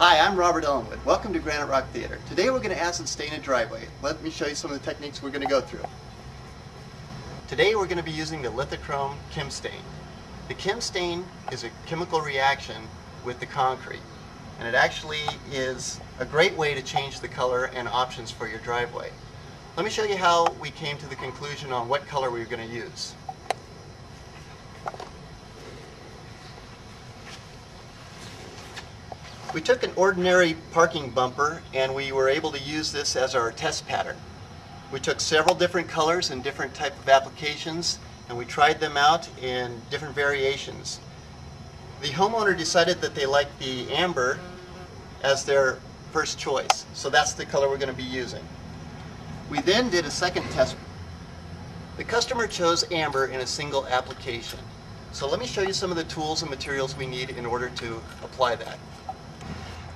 Hi, I'm Robert Ellenwood. Welcome to Graniterock Theater. Today we're going to acid stain a driveway. Let me show you some of the techniques we're going to go through. Today we're going to be using the lithochrome chem stain. The chem stain is a chemical reaction with the concrete, and it actually is a great way to change the color and options for your driveway. Let me show you how we came to the conclusion on what color we were going to use. We took an ordinary parking bumper and we were able to use this as our test pattern. We took several different colors and different type of applications and we tried them out in different variations. The homeowner decided that they liked the amber as their first choice, so that's the color we're going to be using. We then did a second test. The customer chose amber in a single application. So let me show you some of the tools and materials we need in order to apply that.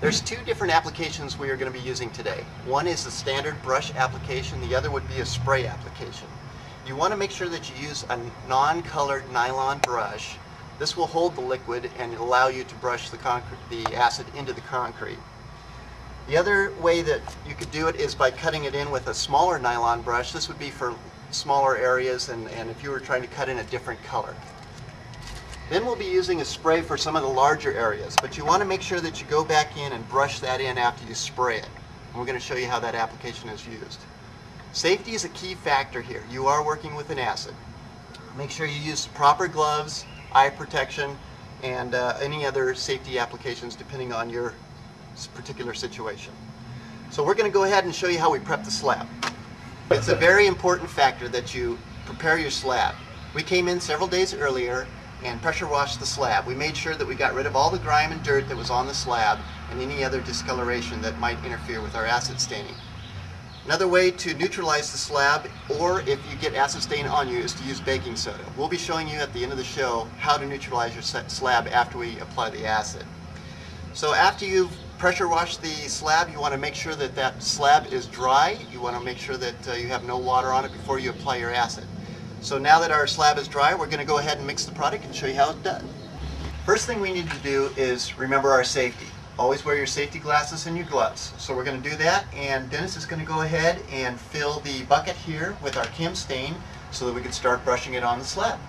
There's two different applications we are going to be using today. One is the standard brush application, the other would be a spray application. You want to make sure that you use a non-colored nylon brush. This will hold the liquid and allow you to brush the acid into the concrete. The other way that you could do it is by cutting it in with a smaller nylon brush. This would be for smaller areas and if you were trying to cut in a different color. Then we'll be using a spray for some of the larger areas, but you want to make sure that you go back in and brush that in after you spray it. And we're going to show you how that application is used. Safety is a key factor here. You are working with an acid. Make sure you use proper gloves, eye protection, and any other safety applications depending on your particular situation. So we're going to go ahead and show you how we prep the slab. It's a very important factor that you prepare your slab. We came in several days earlier and pressure washed the slab. We made sure that we got rid of all the grime and dirt that was on the slab and any other discoloration that might interfere with our acid staining. Another way to neutralize the slab, or if you get acid stain on you, is to use baking soda. We'll be showing you at the end of the show how to neutralize your slab after we apply the acid. So after you've pressure washed the slab, you want to make sure that that slab is dry. You want to make sure that you have no water on it before you apply your acid. So now that our slab is dry, we're going to go ahead and mix the product and show you how it's done. First thing we need to do is remember our safety. Always wear your safety glasses and your gloves. So we're going to do that, and Dennis is going to go ahead and fill the bucket here with our chem stain so that we can start brushing it on the slab.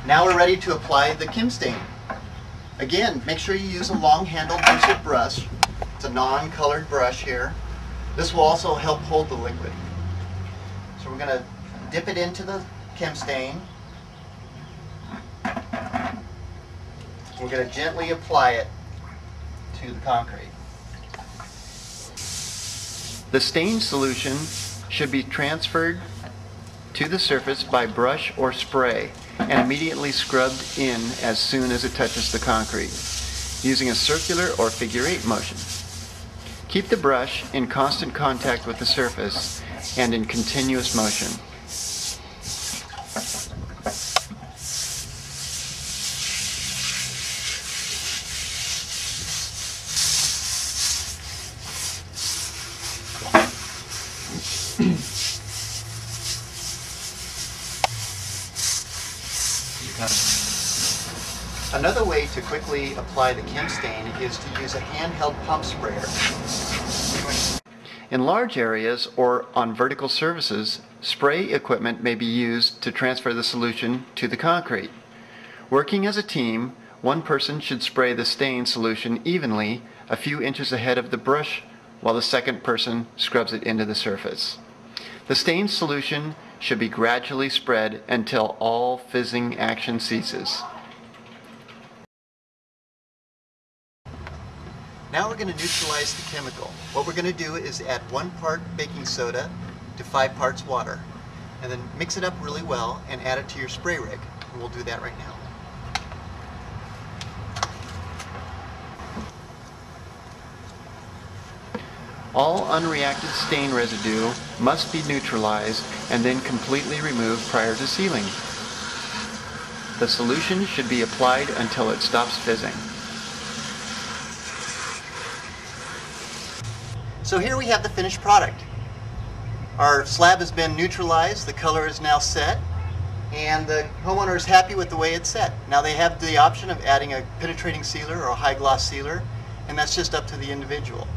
Now we're ready to apply the chem stain. Again, make sure you use a long-handled adhesive brush. It's a non-colored brush here. This will also help hold the liquid. So we're going to dip it into the chem stain. We're going to gently apply it to the concrete. The stain solution should be transferred to the surface by brush or spray and immediately scrubbed in as soon as it touches the concrete, using a circular or figure-8 motion. Keep the brush in constant contact with the surface and in continuous motion. Another way to quickly apply the chem stain is to use a handheld pump sprayer. In large areas or on vertical surfaces, spray equipment may be used to transfer the solution to the concrete. Working as a team, one person should spray the stain solution evenly a few inches ahead of the brush while the second person scrubs it into the surface. The stain solution should be gradually spread until all fizzing action ceases. Now we're going to neutralize the chemical. What we're going to do is add 1 part baking soda to 5 parts water, and then mix it up really well and add it to your spray rig. And we'll do that right now. All unreacted stain residue must be neutralized and then completely removed prior to sealing. The solution should be applied until it stops fizzing. So here we have the finished product. Our slab has been neutralized, the color is now set, and the homeowner is happy with the way it's set. Now they have the option of adding a penetrating sealer or a high gloss sealer, and that's just up to the individual.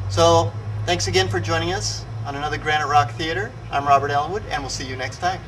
So thanks again for joining us on another Graniterock Theater. I'm Robert Ellenwood, and we'll see you next time.